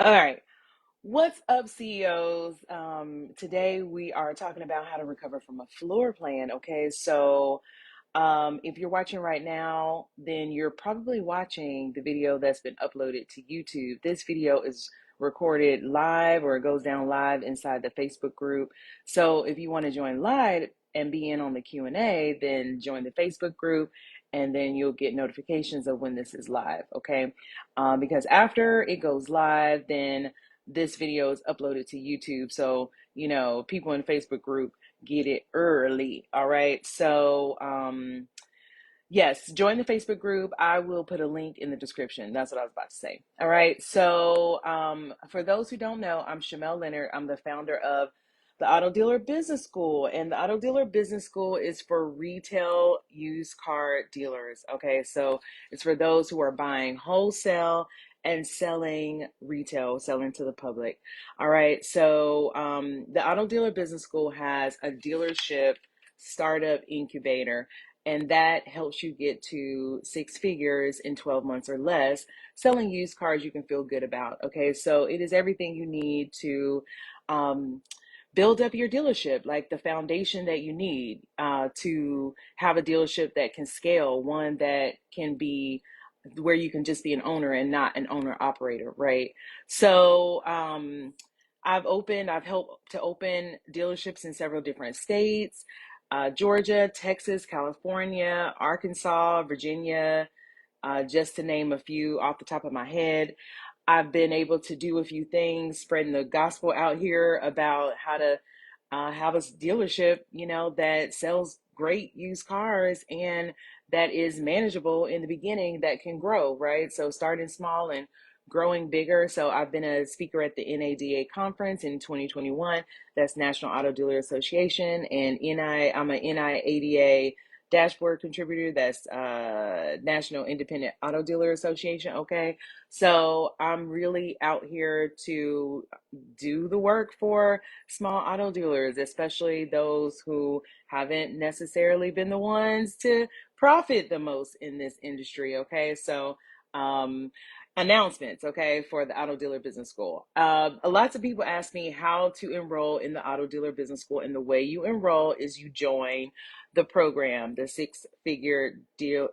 All right. What's up, CEOs? Today we are talking about how to recover from a floor plan. Okay, so if you're watching right now, then you're probably watching the video that's been uploaded to YouTube. This video is recorded live or it goes down live inside the Facebook group. So if you want to join live and be in on the Q&A, then join the Facebook group and then you'll get notifications of when this is live, okay? Because after it goes live, then this video is uploaded to YouTube. So, people in the Facebook group get it early. All right. So, yes, join the Facebook group. I will put a link in the description. That's what I was about to say. All right. So, for those who don't know, I'm Shamel Leonard. I'm the founder of the Auto Dealer Business School, and the Auto Dealer Business School is for retail used car dealers. Okay. So, it's for those who are buying wholesale and selling retail, selling to the public. All right. So, the Auto Dealer Business School has a dealership startup incubator, and that helps you get to six figures in 12 months or less selling used cars you can feel good about. Okay, so it is everything you need to um, build up your dealership, like the foundation that you need to have a dealership that can scale, one that can be where you can just be an owner and not an owner operator, right? So, I've helped to open dealerships in several different states, Georgia, Texas, California, Arkansas, Virginia, just to name a few off the top of my head. I've been able to do a few things, spreading the gospel out here about how to have a dealership, that sells great used cars and that is manageable in the beginning, that can grow, right? So starting small and growing bigger. So I've been a speaker at the NADA conference in 2021. That's National Auto Dealer Association, and I'm a NIADA dashboard contributor. That's National Independent Auto Dealer Association. Okay, so I'm really out here to do the work for small auto dealers, especially those who haven't necessarily been the ones to profit the most in this industry. Okay, so um, announcements, okay, for the Auto Dealer Business School. Lots of people ask me how to enroll in the Auto Dealer Business School, and the way you enroll is you join the program, the six figure dealer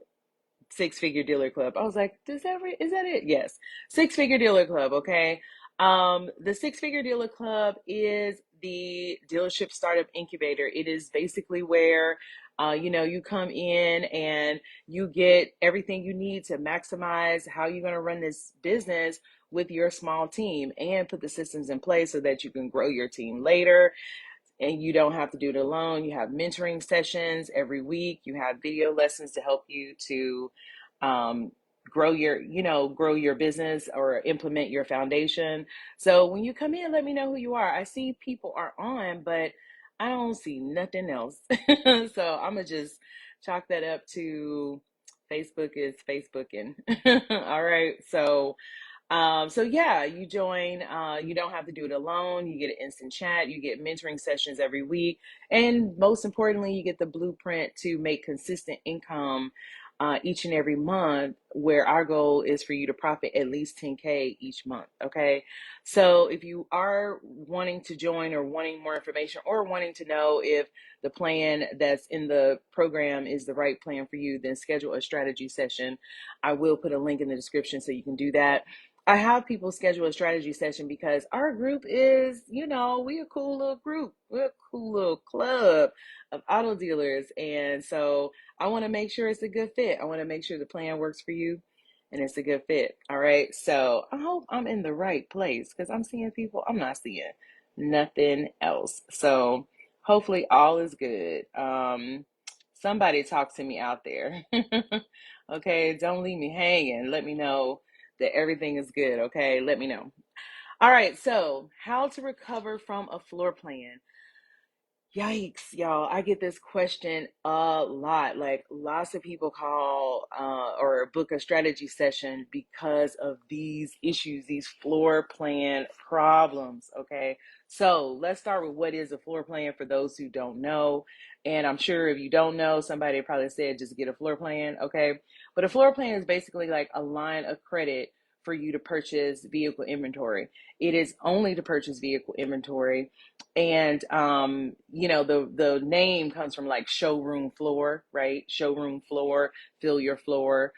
club. I was like, is that it? Yes. Six figure dealer club. Okay. The six figure dealer club is the dealership startup incubator. It is basically where, you come in and you get everything you need to maximize how you're going to run this business with your small team and put the systems in place so that you can grow your team later and you don't have to do it alone. You have mentoring sessions every week. You have video lessons to help you to um, grow your business or implement your foundation. So when you come in, let me know who you are. I see people are on, but I don't see nothing else. So I'm gonna just chalk that up to Facebook is Facebooking. All right. So yeah, you join, you don't have to do it alone. You get an instant chat, you get mentoring sessions every week. And most importantly, you get the blueprint to make consistent income each and every month, where our goal is for you to profit at least 10K each month. Okay. So if you are wanting to join or wanting more information or wanting to know if the plan that's in the program is the right plan for you, then schedule a strategy session. I will put a link in the description so you can do that. I have people schedule a strategy session because our group is, we a cool little group. We're a cool little club of auto dealers. And so I want to make sure it's a good fit. I want to make sure the plan works for you and it's a good fit. All right. So I hope I'm in the right place because I'm seeing people, I'm not seeing nothing else. So hopefully all is good. Somebody talk to me out there. Okay. Don't leave me hanging. Let me know that everything is good. Okay, let me know. All right, so how to recover from a floor plan. Yikes, y'all. I get this question a lot. Like lots of people call or book a strategy session because of these issues, these floor plan problems. Okay, so let's start with what is a floor plan for those who don't know. And I'm sure if you don't know, somebody probably said just get a floor plan. Okay, but a floor plan is basically like a line of credit for you to purchase vehicle inventory. It is only to purchase vehicle inventory. And the name comes from like showroom floor, right? Showroom floor, fill your floor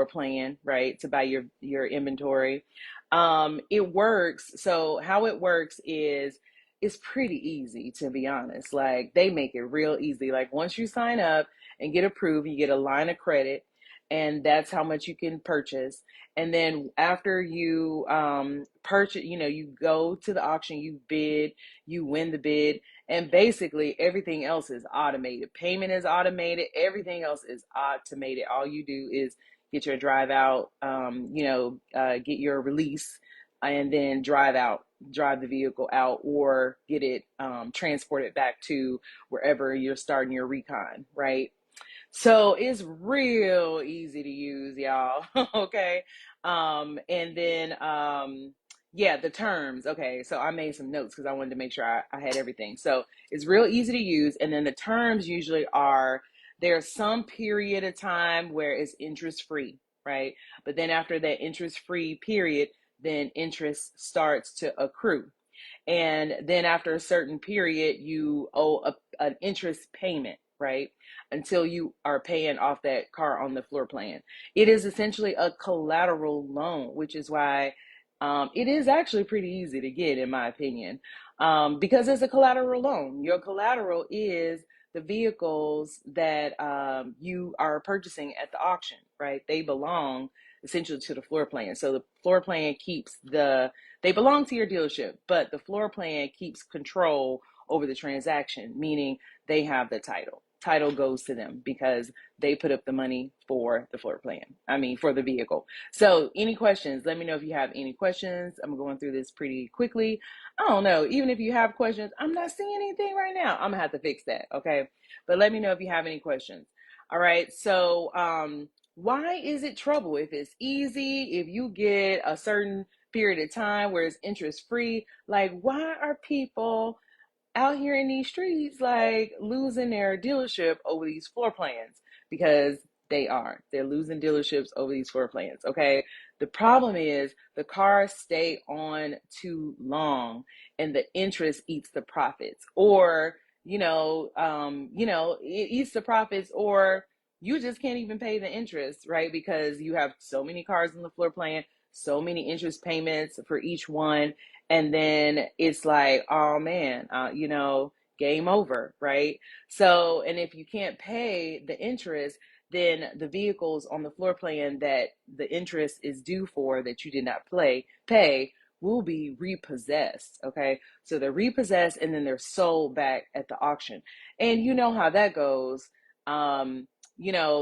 plan, right? To buy your inventory. It works. So how it works is it's pretty easy, to be honest. Like they make it real easy. Like once you sign up and get approved, you get a line of credit, and that's how much you can purchase. And then after you purchase, you go to the auction, you bid, you win the bid, and basically everything else is automated. Payment is automated, everything else is automated. All you do is get your drive out, get your release, and then drive the vehicle out, or get it transported back to wherever you're starting your recon, right? So it's real easy to use, y'all. Okay. And then yeah, the terms. Okay, so I made some notes because I wanted to make sure I had everything. So it's real easy to use. And then the terms usually are, there's some period of time where it's interest free, right? But then after that interest free period, then interest starts to accrue. And then after a certain period, you owe an interest payment, right? Until you are paying off that car on the floor plan. It is essentially a collateral loan, which is why it is actually pretty easy to get, in my opinion, because it's a collateral loan. Your collateral is the vehicles that you are purchasing at the auction, right? They belong essentially to the floor plan. So the floor plan they belong to your dealership, but the floor plan keeps control over the transaction, meaning they have the title. Title goes to them because they put up the money for the floor plan. I mean, for the vehicle. So, any questions? Let me know if you have any questions. I'm going through this pretty quickly. I don't know. Even if you have questions, I'm not seeing anything right now. I'm going to have to fix that. Okay. But let me know if you have any questions. All right. So, why is it trouble if it's easy, if you get a certain period of time where it's interest free? Like, why are people out here in these streets like losing their dealership over these floor plans? Because they're losing dealerships over these floor plans. Okay, the problem is the cars stay on too long and the interest eats the profits, or it eats the profits, or you just can't even pay the interest, right? Because you have so many cars on the floor plan, so many interest payments for each one. And then it's like, oh man, game over, right? So, and if you can't pay the interest, then the vehicles on the floor plan that the interest is due for, that you did not pay, will be repossessed. Okay, so they're repossessed and then they're sold back at the auction. And you know how that goes.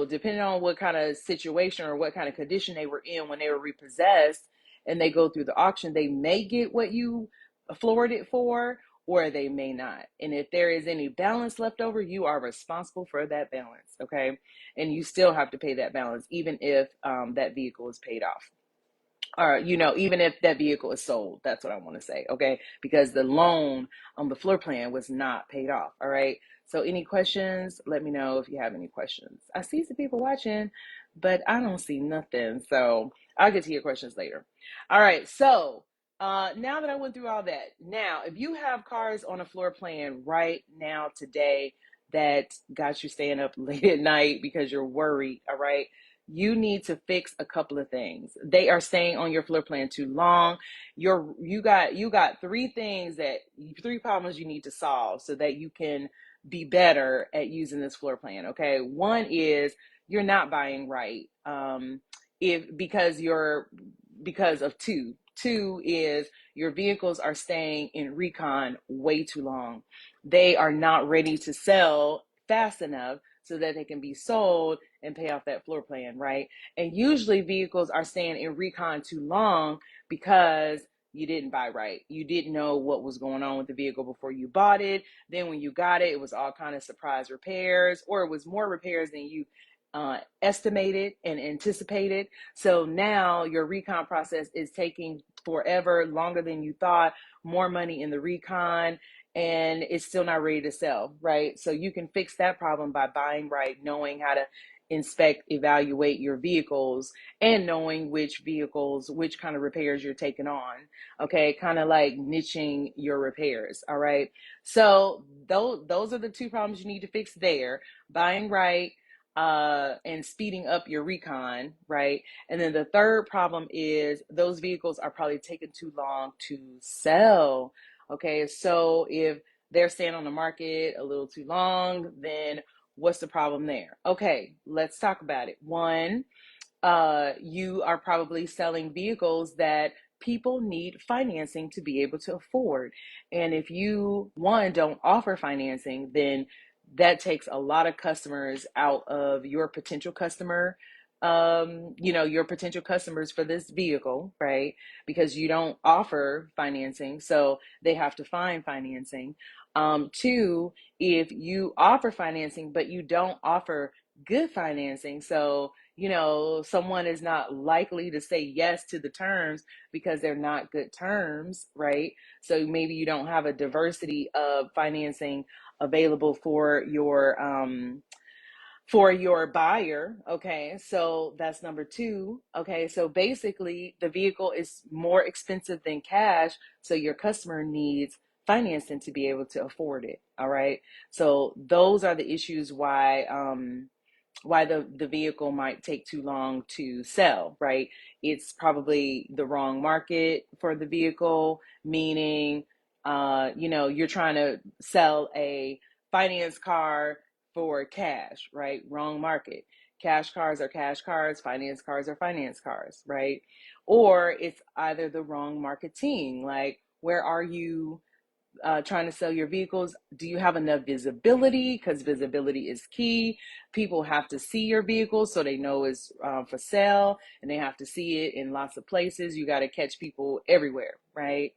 Depending on what kind of situation or what kind of condition they were in when they were repossessed, and they go through the auction, they may get what you floored it for, or they may not. And if there is any balance left over, you are responsible for that balance, okay? And you still have to pay that balance, even if that vehicle is paid off. Or, even if that vehicle is sold. That's what I want to say, okay? Because the loan on the floor plan was not paid off, all right? So any questions, let me know if you have any questions. I see some people watching, but I don't see nothing. So I'll get to your questions later. All right, so now that I went through all that, now if you have cars on a floor plan right now today that got you staying up late at night because you're worried, all right, you need to fix a couple of things. They are staying on your floor plan too long. You got three problems you need to solve so that you can be better at using this floor plan. Okay, one is you're not buying right. If because of two. Two is your vehicles are staying in recon way too long. They are not ready to sell fast enough so that they can be sold and pay off that floor plan, right? And usually vehicles are staying in recon too long because you didn't buy right. You didn't know what was going on with the vehicle before you bought it. Then when you got it, it was all kind of surprise repairs, or it was more repairs than you estimated and anticipated. So now your recon process is taking forever, longer than you thought, more money in the recon, and it's still not ready to sell, right? So you can fix that problem by buying right, knowing how to inspect, evaluate your vehicles, and knowing which vehicles, which kind of repairs you're taking on. Okay, kind of like niching your repairs. All right. So those are the two problems you need to fix there: buying right, and speeding up your recon, right? And then the third problem is those vehicles are probably taking too long to sell. Okay, so if they're staying on the market a little too long, then what's the problem there? Okay, let's talk about it. One, you are probably selling vehicles that people need financing to be able to afford. And if you, one, don't offer financing, then that takes a lot of customers out of your potential customer, your potential customers for this vehicle, right? Because you don't offer financing, so they have to find financing. Two, if you offer financing, but you don't offer good financing, so someone is not likely to say yes to the terms because they're not good terms, right? So maybe you don't have a diversity of financing available for your buyer. Okay, so that's number two. Okay, so basically the vehicle is more expensive than cash, so your customer needs financing to be able to afford it. All right, so those are the issues why the vehicle might take too long to sell, right? It's probably the wrong market for the vehicle, meaning, you're trying to sell a finance car for cash, right? Wrong market. Cash cars are cash cars, finance cars are finance cars, right? Or it's either the wrong marketing, like where are you trying to sell your vehicles? Do you have enough visibility? Because visibility is key. People have to see your vehicles so they know it's for sale, and they have to see it in lots of places. You got to catch people everywhere, right?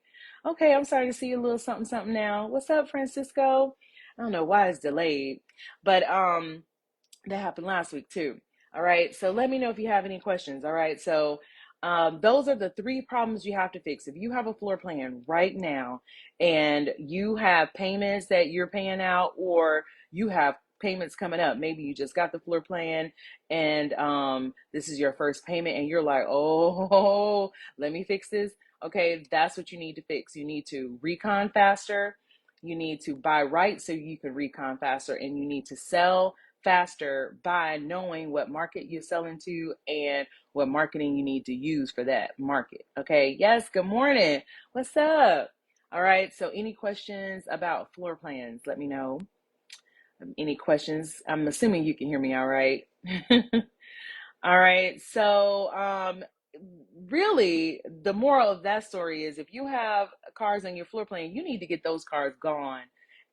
Okay, I'm sorry to see a little something something now. What's up, Francisco? I don't know why it's delayed, but that happened last week too. All right. So let me know if you have any questions. All right. So those are the three problems you have to fix. If you have a floor plan right now and you have payments that you're paying out, or you have payments coming up, maybe you just got the floor plan and this is your first payment and you're like, oh, let me fix this. Okay. That's what you need to fix. You need to recon faster. You need to buy right so you can recon faster, and you need to sell faster by knowing what market you're selling to and what marketing you need to use for that market. Okay. Yes. Good morning. What's up? All right. So any questions about floor plans, let me know. Any questions? I'm assuming you can hear me all right. All right. So, really, the moral of that story is if you have cars on your floor plan, you need to get those cars gone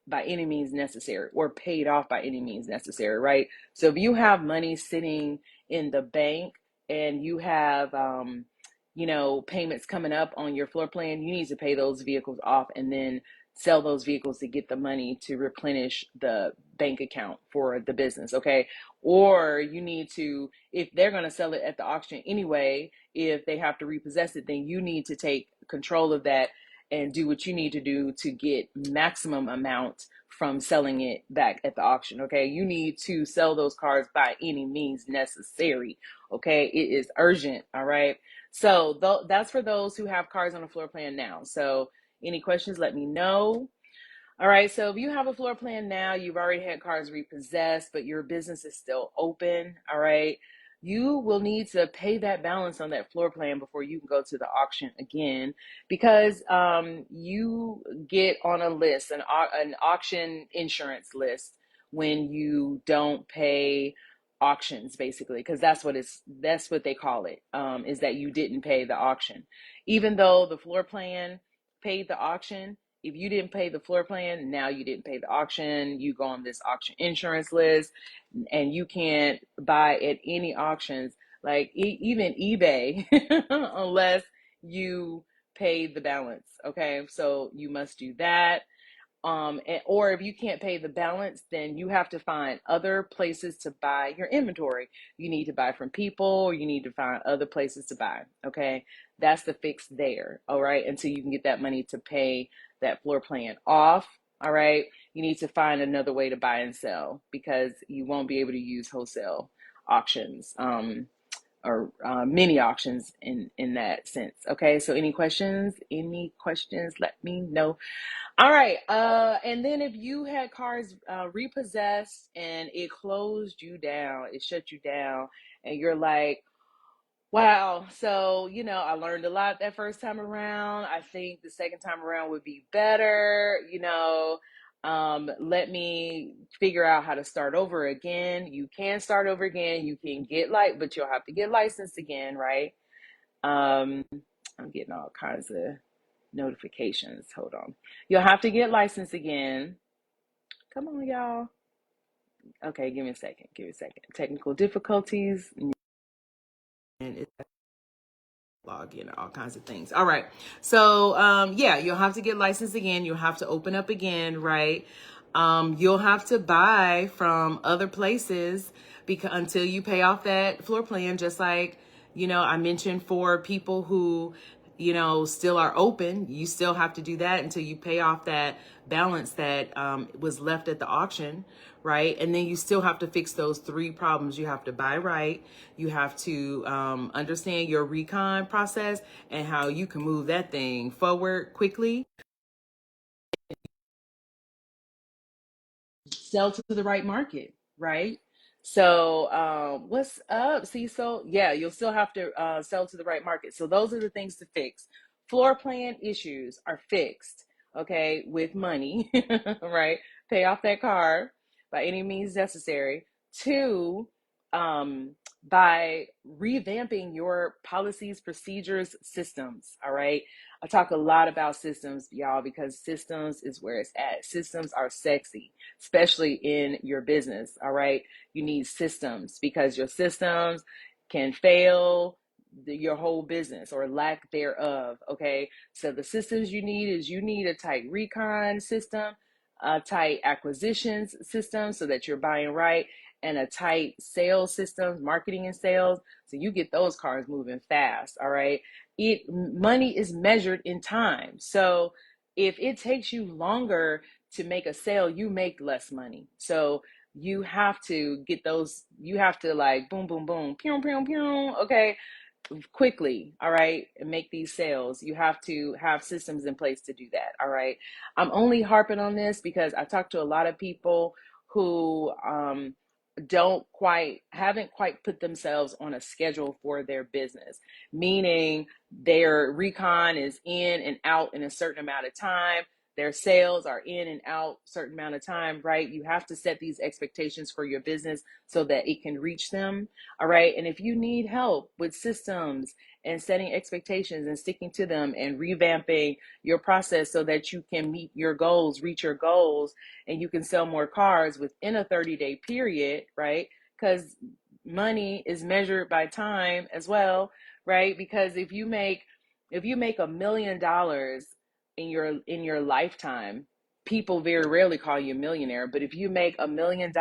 by any means necessary, or paid off by any means necessary, right? So if you have money sitting in the bank and you have, payments coming up on your floor plan, you need to pay those vehicles off and then sell those vehicles to get the money to replenish the bank account for the business. Okay. Or you need to, if they're going to sell it at the auction anyway, if they have to repossess it, then you need to take control of that and do what you need to do to get maximum amount from selling it back at the auction. Okay. You need to sell those cars by any means necessary. Okay. It is urgent. All right. So that's for those who have cars on the floor plan now. So any questions, let me know. All right, so if you have a floor plan now, you've already had cars repossessed, but your business is still open, all right, you will need to pay that balance on that floor plan before you can go to the auction again, because you get on a list, an auction insurance list, when you don't pay auctions, basically, because that's what they call it, is that you didn't pay the auction. Even though the floor plan paid the auction, if you didn't pay the floor plan, now you didn't pay the auction, you go on this auction insurance list, and you can't buy at any auctions, like even eBay, unless you pay the balance. Okay, so you must do that. Or if you can't pay the balance, then you have to find other places to buy your inventory. You need to buy from people, or you need to find other places to buy. Okay, that's the fix there. All right, until you can get that money to pay that floor plan off. All right, you need to find another way to buy and sell, because you won't be able to use wholesale auctions, or mini auctions in that sense. Okay, so any questions? Any questions? Let me know. All right. And then if you had cars repossessed and it closed you down, it shut you down, and you're like, wow. So, I learned a lot that first time around. I think the second time around would be better. Let me figure out how to start over again. You can start over again. You can but you'll have to get licensed again, right? Um, I'm getting all kinds of notifications. Hold on. You'll have to get licensed again. Come on, y'all. Okay, give me a second. Give me a second. Technical difficulties. And it's log in, all kinds of things. All right. So, yeah, you'll have to get licensed again. You'll have to open up again, right? You'll have to buy from other places because until you pay off that floor plan, just like, I mentioned for people who, still are open, you still have to do that until you pay off that balance that was left at the auction, right? And then you still have to fix those three problems. You have to buy right, you have to understand your recon process and how you can move that thing forward quickly, sell to the right market, right? So, what's up, Cecil? Yeah, you'll still have to sell to the right market. So those are the things to fix. Floor plan issues are fixed, okay, with money, right? Pay off that car by any means necessary. Two, um, by revamping your policies, procedures, systems, all right? I talk a lot about systems, y'all, because systems is where it's at. Systems are sexy, especially in your business. All right. You need systems because your systems can fail your whole business or lack thereof. Okay. So the systems you need a tight recon system, a tight acquisitions system so that you're buying right, and a tight sales system, marketing and sales. So you get those cars moving fast. All right. Money is measured in time. So if it takes you longer to make a sale, you make less money. So you have to get those, you have to like boom, boom, boom, pew, pew, pew, okay, quickly, all right, and make these sales. You have to have systems in place to do that, all right? I'm only harping on this because I talked to a lot of people who haven't quite put themselves on a schedule for their business, meaning their recon is in and out in a certain amount of time, their sales are in and out certain amount of time, right? You have to set these expectations for your business so that it can reach them, all right? And if you need help with systems and setting expectations and sticking to them and revamping your process so that you can meet your goals, reach your goals, and you can sell more cars within a 30-day period, right? Because money is measured by time as well, right? Because if you make $1 million in your lifetime, people very rarely call you a millionaire. But if you make $1 million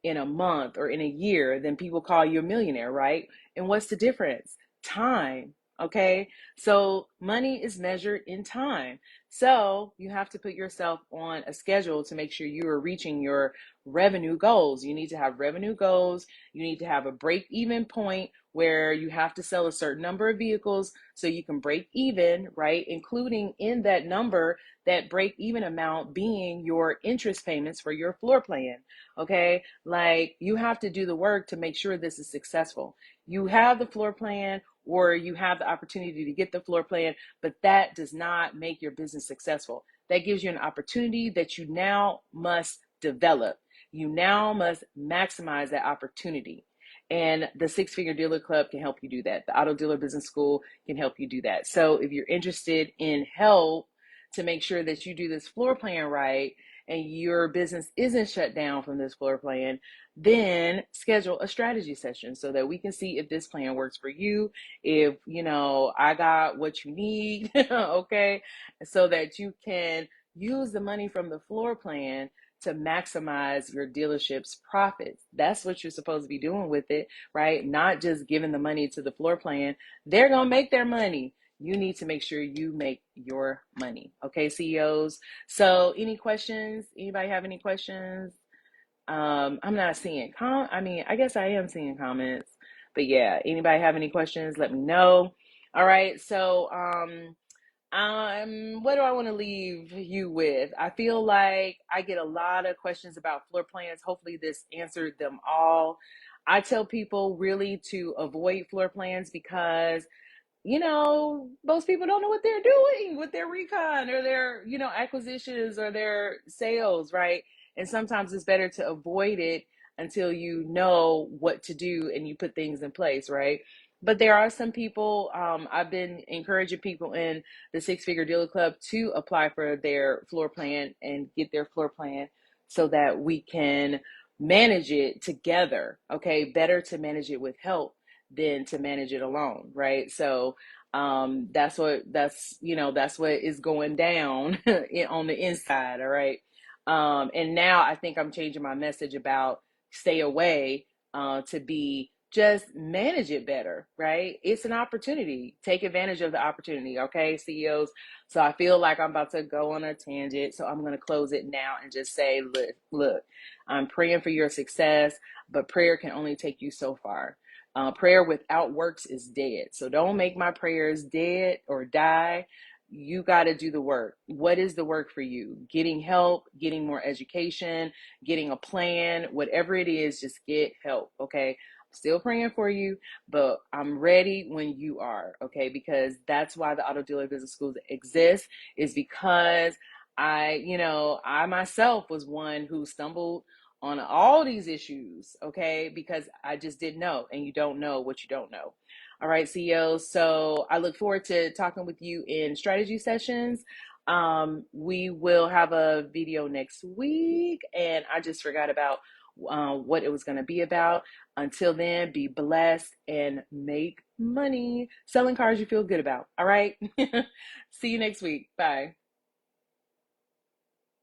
in a month or in a year, then people call you a millionaire, right? And what's the difference? Time. Okay. So money is measured in time. So you have to put yourself on a schedule to make sure you are reaching your revenue goals. You need to have revenue goals. You need to have a break even point where you have to sell a certain number of vehicles so you can break even, right? Including in that number, that break even amount being your interest payments for your floor plan. Okay. Like you have to do the work to make sure this is successful. You have the floor plan or you have the opportunity to get the floor plan, but that does not make your business successful. That gives you an opportunity that you now must develop. You now must maximize that opportunity. And the Six Figure Dealer Club can help you do that. The Auto Dealer Business School can help you do that. So if you're interested in help to make sure that you do this floor plan right and your business isn't shut down from this floor plan, then schedule a strategy session so that we can see if this plan works for you, if I got what you need, okay, so that you can use the money from the floor plan to maximize your dealership's profits. That's what you're supposed to be doing with it, right? Not just giving the money to the floor plan. They're going to make their money. You need to make sure you make your money. Okay, CEOs. So any questions? Anybody have any questions? I'm not seeing I mean, I guess I am seeing comments, but yeah, anybody have any questions, let me know. All right, so what do I want to leave you with? I feel like I get a lot of questions about floor plans. Hopefully this answered them all. I tell people really to avoid floor plans because most people don't know what they're doing with their recon or their, acquisitions or their sales, right? And sometimes it's better to avoid it until you know what to do and you put things in place, right? But there are some people, I've been encouraging people in the Six Figure Dealer Club to apply for their floor plan and get their floor plan so that we can manage it together, okay? Better to manage it with help than to manage it alone, right? So that's what is going down on the inside, all right. And now I think I'm changing my message about stay away to be just manage it better, right? It's an opportunity. Take advantage of the opportunity, okay, CEOs. So I feel like I'm about to go on a tangent, so I'm going to close it now and just say, look, I'm praying for your success, but prayer can only take you so far. Prayer without works is dead. So don't make my prayers dead or die. You got to do the work. What is the work for you? Getting help, getting more education, getting a plan, whatever it is, just get help. Okay. I'm still praying for you, but I'm ready when you are. Okay. Because that's why the Auto Dealer Business Schools exist, is because I myself was one who stumbled on all these issues, okay? Because I just didn't know, and you don't know what you don't know. All right, CEOs. So I look forward to talking with you in strategy sessions. We will have a video next week, and I just forgot about what it was going to be about. Until then, be blessed and make money selling cars you feel good about. All right. See you next week. Bye.